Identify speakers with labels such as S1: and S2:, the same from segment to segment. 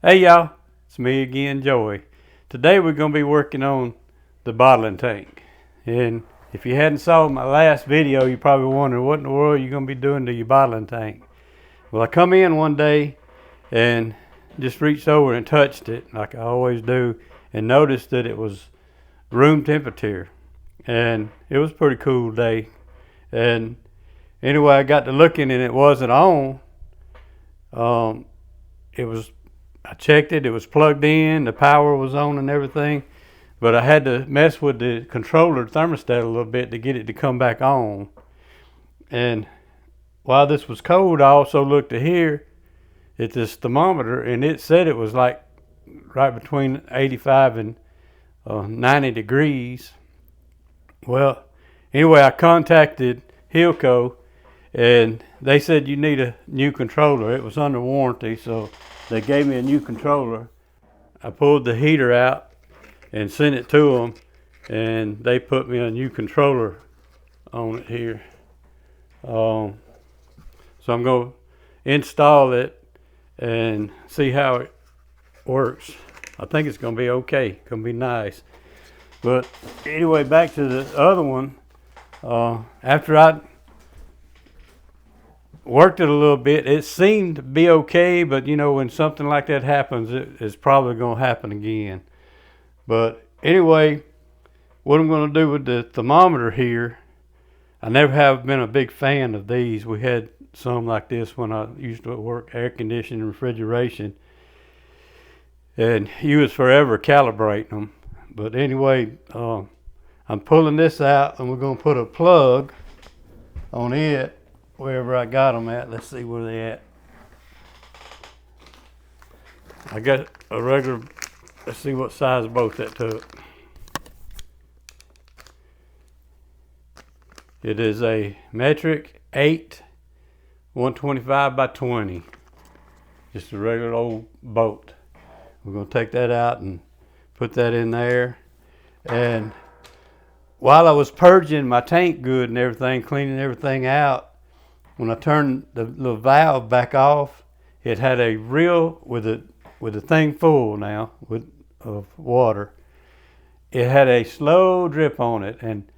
S1: Hey y'all, it's me again, Joey. Today we're going to be working on the bottling tank. And if you hadn't saw my last video, you probably wondering what in the world you're going to be doing to your bottling tank. Well, I come in one day and just reached over and touched it like I always do and noticed that it was room temperature. And it was a pretty cool day. And anyway, I got to looking and it wasn't on. It was I checked it, it was plugged in, the power was on and everything, but I had to mess with the controller thermostat a little bit to get it to come back on. And while this was cold, I also looked at here at this thermometer and it said it was like right between 85 and 90 degrees. Well, anyway, I contacted Hillco and they said you need a new controller. It was under warranty, so they gave me a new controller. I pulled the heater out and sent it to them, and they put me a new controller on it here. So I'm going to install it and see how it works. I think it's going to be okay. It's going to be nice. But anyway, back to the other one. After I worked it a little bit, it seemed to be okay, but you know, when something like that happens, it's probably going to happen again. But anyway, what I'm going to do with the thermometer here, I never have been a big fan of these. We had some like this when I used to work air conditioning and refrigeration, and you was forever calibrating them. But anyway, I'm pulling this out and we're going to put a plug on it wherever I got them at. Let's see where they at. I got a regular, let's see what size bolt that took. It is a metric 8 125 by 20. Just a regular old bolt. We're going to take that out and put that in there. And while I was purging my tank good and everything, cleaning everything out, when I turned the little valve back off, it had a reel with the thing full now of water. It had a slow drip on it, and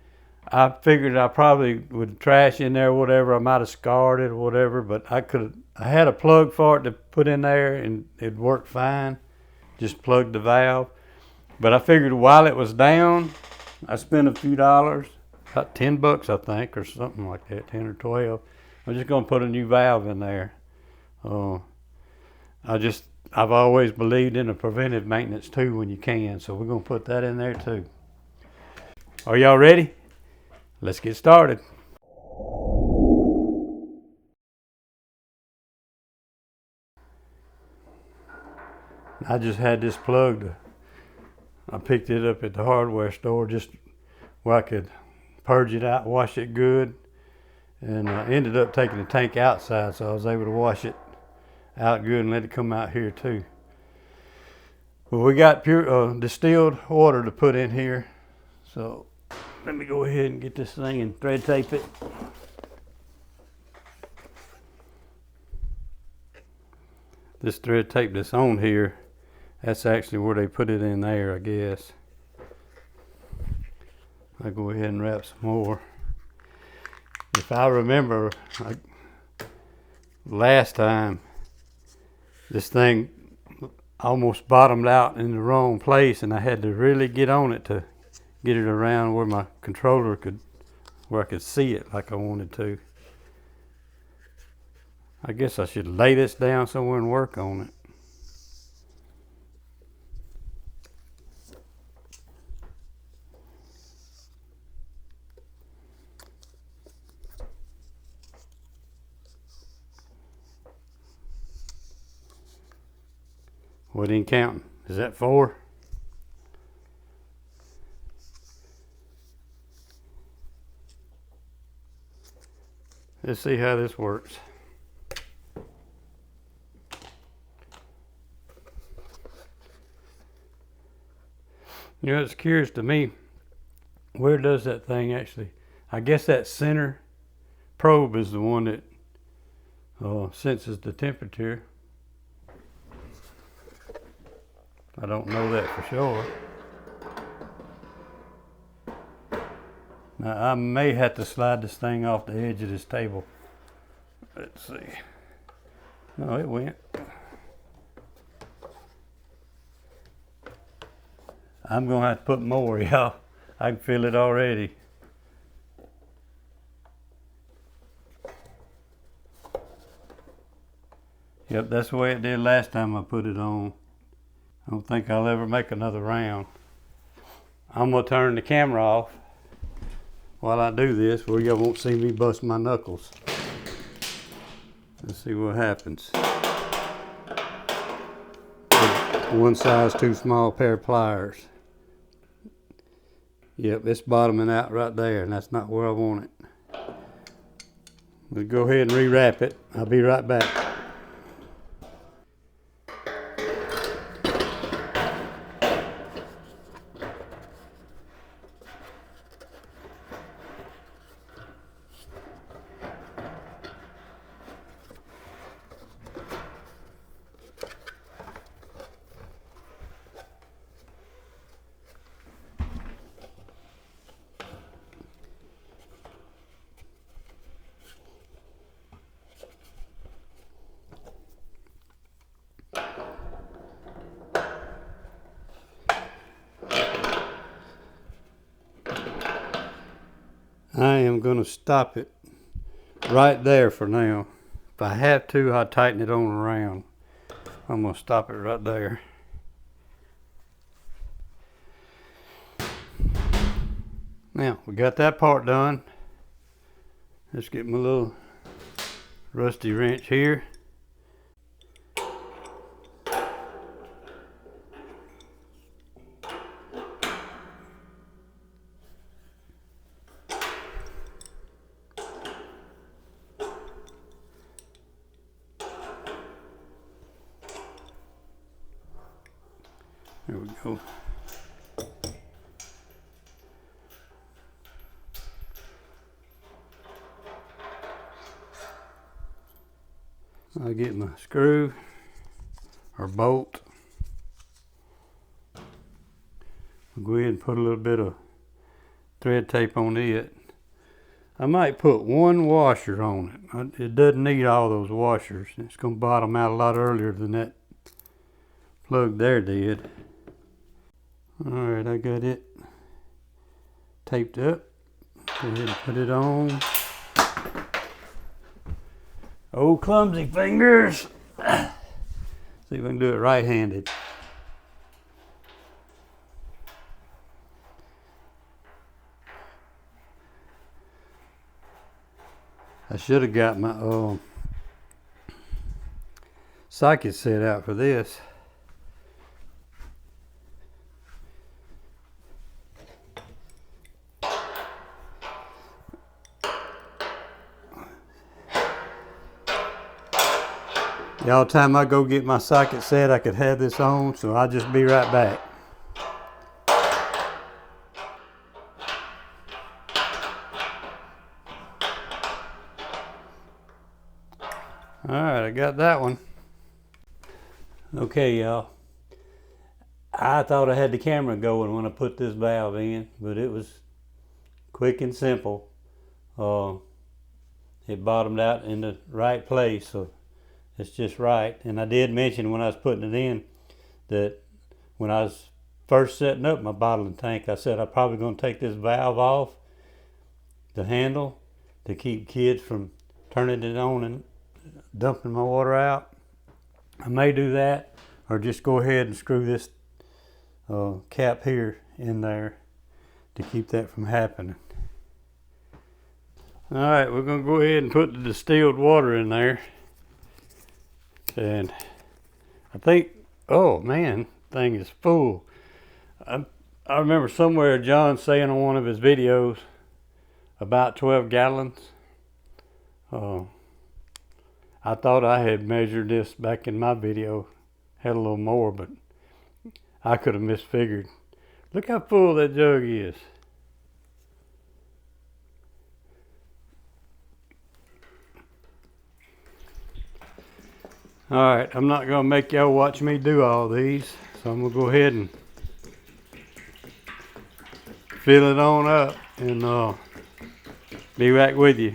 S1: I figured I probably would trash in there or whatever. I might have scarred it or whatever, but I had a plug for it to put in there and it worked fine. Just plugged the valve. But I figured while it was down, I spent a few dollars, about $10 I think, or something like that, 10 or 12. I'm just going to put a new valve in there. I've always believed in a preventive maintenance too when you can, so we're going to put that in there too. Are y'all ready? Let's get started. I just had this plugged. I picked it up at the hardware store just where I could purge it out, wash it good. And I ended up taking the tank outside, so I was able to wash it out good and let it come out here too. Well, we got pure distilled water to put in here, so let me go ahead and get this thing and thread tape it. This thread tape that's on here, that's actually where they put it in there, I guess. I'll go ahead and wrap some more. If I remember, last time, this thing almost bottomed out in the wrong place, and I had to really get on it to get it around where my controller where I could see it like I wanted to. I guess I should lay this down somewhere and work on it. What ain't counting? Is that 4? Let's see how this works. You know, it's curious to me, where does that thing actually, I guess that center probe is the one that senses the temperature. I don't know that for sure. Now I may have to slide this thing off the edge of this table. Let's see. No, it went. I'm gonna have to put more, y'all. I can feel it already. Yep, that's the way it did last time I put it on. I don't think I'll ever make another round. I'm gonna turn the camera off while I do this, where y'all won't see me bust my knuckles. Let's see what happens. One size too small pair of pliers. Yep, it's bottoming out right there, and that's not where I want it. We'll go ahead and rewrap it. I'll be right back. I am going to stop it right there for now. If I have to, I'll tighten it on around. I'm going to stop it right there. Now, we got that part done. Let's get my little rusty wrench here. There we go. I'll get my screw or bolt. I'll go ahead and put a little bit of thread tape on it. I might put one washer on it. It doesn't need all those washers. It's going to bottom out a lot earlier than that plug there did. Alright, I got it taped up. Go ahead and put it on. Oh, clumsy fingers. See if I can do it right-handed. I should have got my socket set out for this. Y'all, time I go get my socket set, I could have this on, so I'll just be right back. Alright, I got that one. Okay, y'all. I thought I had the camera going when I put this valve in, but it was quick and simple. It bottomed out in the right place, so it's just right. And I did mention when I was putting it in that when I was first setting up my bottling tank, I said I'm probably going to take this valve off the handle to keep kids from turning it on and dumping my water out. I may do that, or just go ahead and screw this cap here in there to keep that from happening. Alright, we're going to go ahead and put the distilled water in there. And I think, oh man, thing is full. I remember somewhere John saying on one of his videos about 12 gallons. I thought I had measured this back in my video, had a little more, but I could have misfigured. Look how full that jug is. All right, I'm not gonna make y'all watch me do all these, so I'm gonna go ahead and fill it on up and be back with you.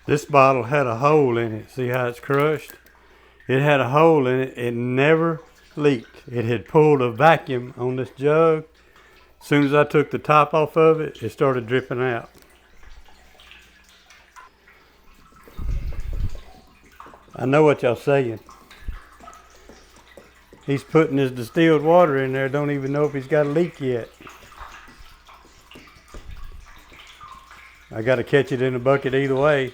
S1: This bottle had a hole in it. See how it's crushed? It had a hole in it. It never leaked. It had pulled a vacuum on this jug. As soon as I took the top off of it, it started dripping out. I know what y'all saying. He's putting his distilled water in there, don't even know if he's got a leak yet. I gotta catch it in a bucket either way.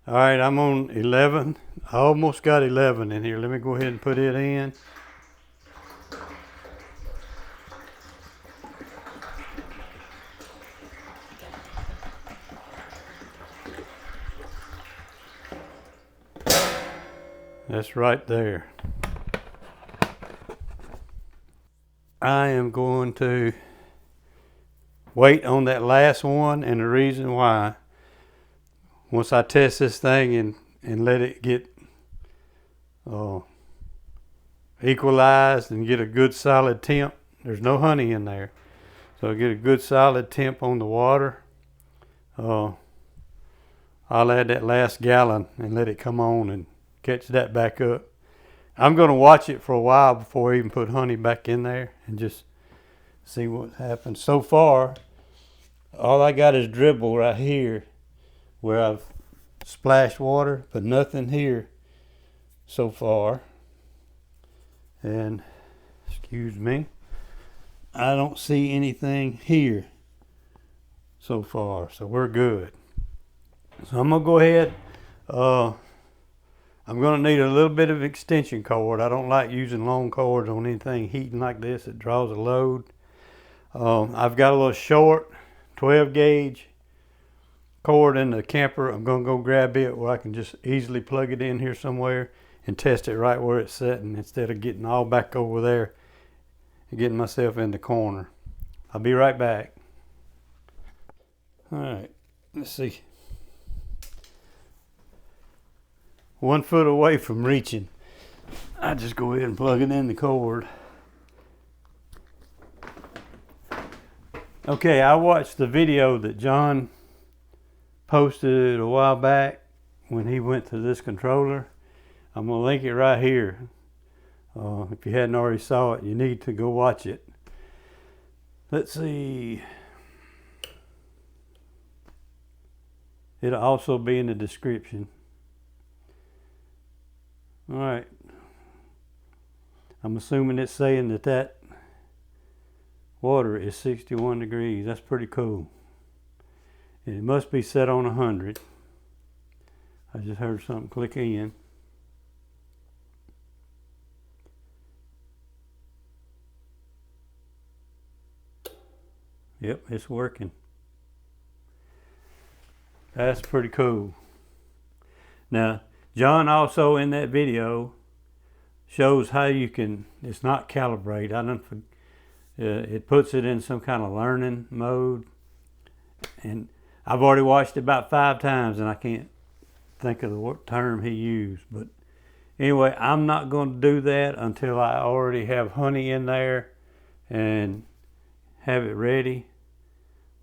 S1: All right, I'm on 11. I almost got 11 in here. Let me go ahead and put it in. That's right there. I am going to wait on that last one, and the reason why, once I test this thing and let it get equalized and get a good solid temp, there's no honey in there, so get a good solid temp on the water, I'll add that last gallon and let it come on and catch that back up. I'm going to watch it for a while before I even put honey back in there and just see what happens. So far, all I got is dribble right here where I've splashed water, but nothing here so far. And excuse me, I don't see anything here so far, so we're good. So I'm gonna go ahead. I'm gonna need a little bit of extension cord. I don't like using long cords on anything heating like this. It draws a load. I've got a little short 12 gauge cord in the camper. I'm gonna go grab it where I can just easily plug it in here somewhere and test it right where it's sitting instead of getting all back over there and getting myself in the corner. I'll be right back. All right, let's see. 1 foot away from reaching. I just go ahead and plug it in the cord. Okay, I watched the video that John posted a while back when he went to this controller. I'm gonna link it right here. If you hadn't already saw it, you need to go watch it. Let's see. It'll also be in the description. All right. I'm assuming it's saying that water is 61 degrees. That's pretty cool. And it must be set on 100. I just heard something click in. Yep, it's working. That's pretty cool. Now, John also in that video shows how you can, it's not calibrate. It puts it in some kind of learning mode. And I've already watched it about 5 times and I can't think of the term he used. But anyway, I'm not going to do that until I already have honey in there and have it ready.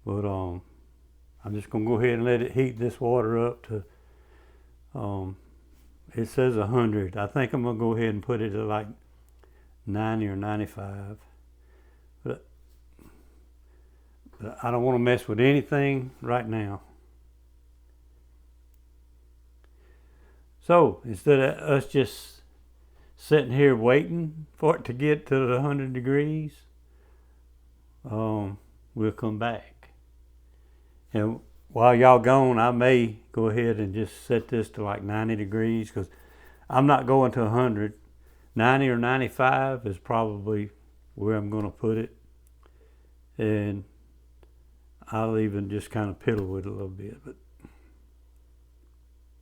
S1: But I'm just going to go ahead and let it heat this water up to it says 100. I think I'm going to go ahead and put it at like 90 or 95. But I don't want to mess with anything right now. So instead of us just sitting here waiting for it to get to the 100 degrees, we'll come back. And while y'all gone, I may go ahead and just set this to like 90 degrees because I'm not going to 100. 90 or 95 is probably where I'm going to put it. And I'll even just kind of piddle with it a little bit, but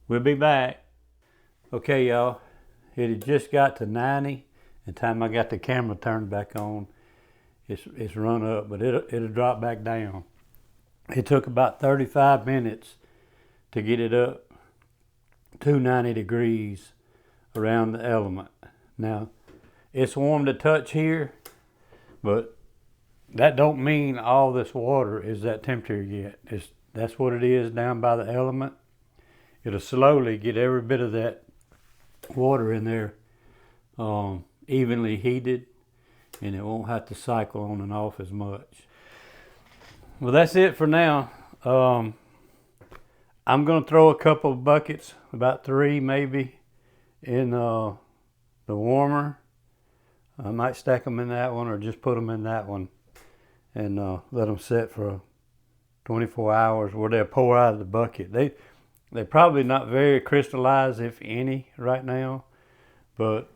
S1: we'll be back. Okay, y'all, it had just got to 90. And time I got the camera turned back on, it's run up, but it'll drop back down. It took about 35 minutes to get it up to 90 degrees around the element. Now, it's warm to touch here, but that don't mean all this water is that temperature yet. That's what it is down by the element. It'll slowly get every bit of that water in there evenly heated, and it won't have to cycle on and off as much. Well, that's it for now. I'm going to throw a couple of buckets, about 3 maybe, in the warmer. I might stack them in that one or just put them in that one and let them sit for 24 hours where they'll pour out of the bucket. They're probably not very crystallized, if any, right now, but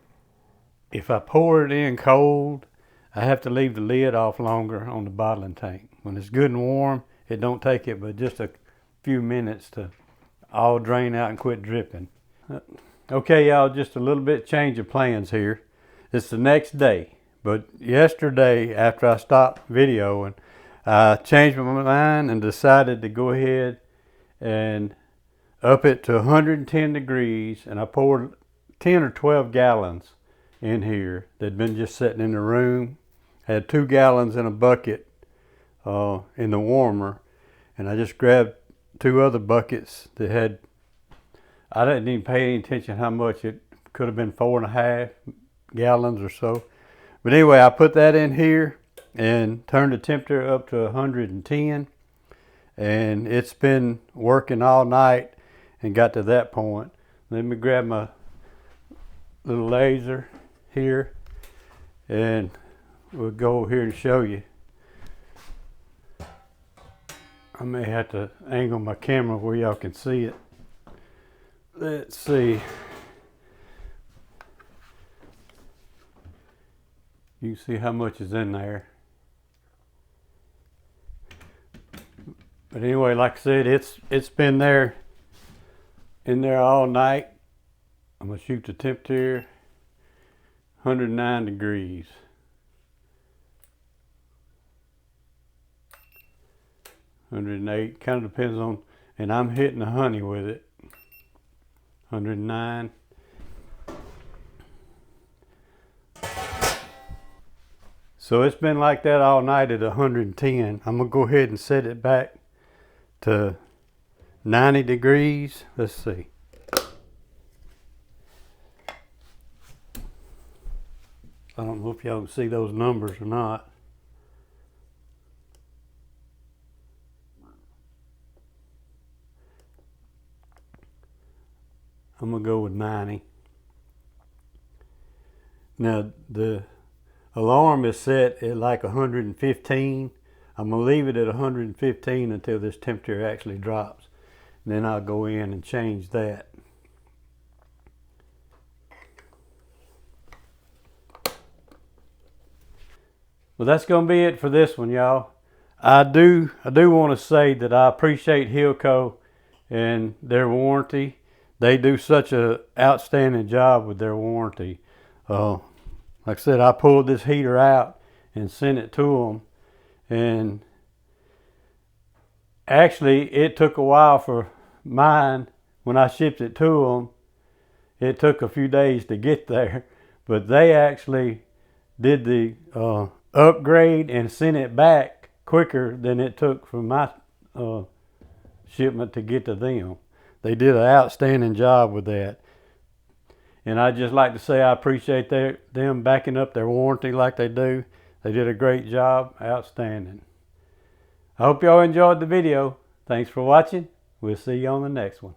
S1: if I pour it in cold, I have to leave the lid off longer on the bottling tank. When it's good and warm, it don't take it but just a few minutes to all drain out and quit dripping. Okay, y'all, just a little bit change of plans here. It's the next day, but yesterday after I stopped videoing, I changed my mind and decided to go ahead and up it to 110 degrees, and I poured 10 or 12 gallons in here that'd been just sitting in the room. I had 2 gallons in a bucket in the warmer, and I just grabbed 2 other buckets that had, I didn't even pay any attention how much, it could have been 4.5 gallons or so. But anyway, I put that in here and turned the temperature up to 110, and it's been working all night and got to that point. Let me grab my little laser here and we'll go here and show you. I may have to angle my camera where y'all can see it. Let's see. You can see how much is in there. But anyway, like I said, it's been there in there all night. I'm gonna shoot the temperature 109 degrees. 108, kind of depends on, and I'm hitting the honey with it. 109. So it's been like that all night at 110. I'm gonna go ahead and set it back to 90 degrees. Let's see. I don't know if y'all can see those numbers or not. I'm gonna go with 90. Now the alarm is set at like 115. I'm gonna leave it at 115 until this temperature actually drops. And then I'll go in and change that. Well, that's gonna be it for this one, y'all. I do want to say that I appreciate Hillco and their warranty. They do such an outstanding job with their warranty. Like I said, I pulled this heater out and sent it to them, and actually it took a while for mine. When I shipped it to them, it took a few days to get there, but they actually did the upgrade and sent it back quicker than it took for my shipment to get to them. They did an outstanding job with that. And I'd just like to say I appreciate them backing up their warranty like they do. They did a great job, outstanding. I hope y'all enjoyed the video. Thanks for watching. We'll see you on the next one.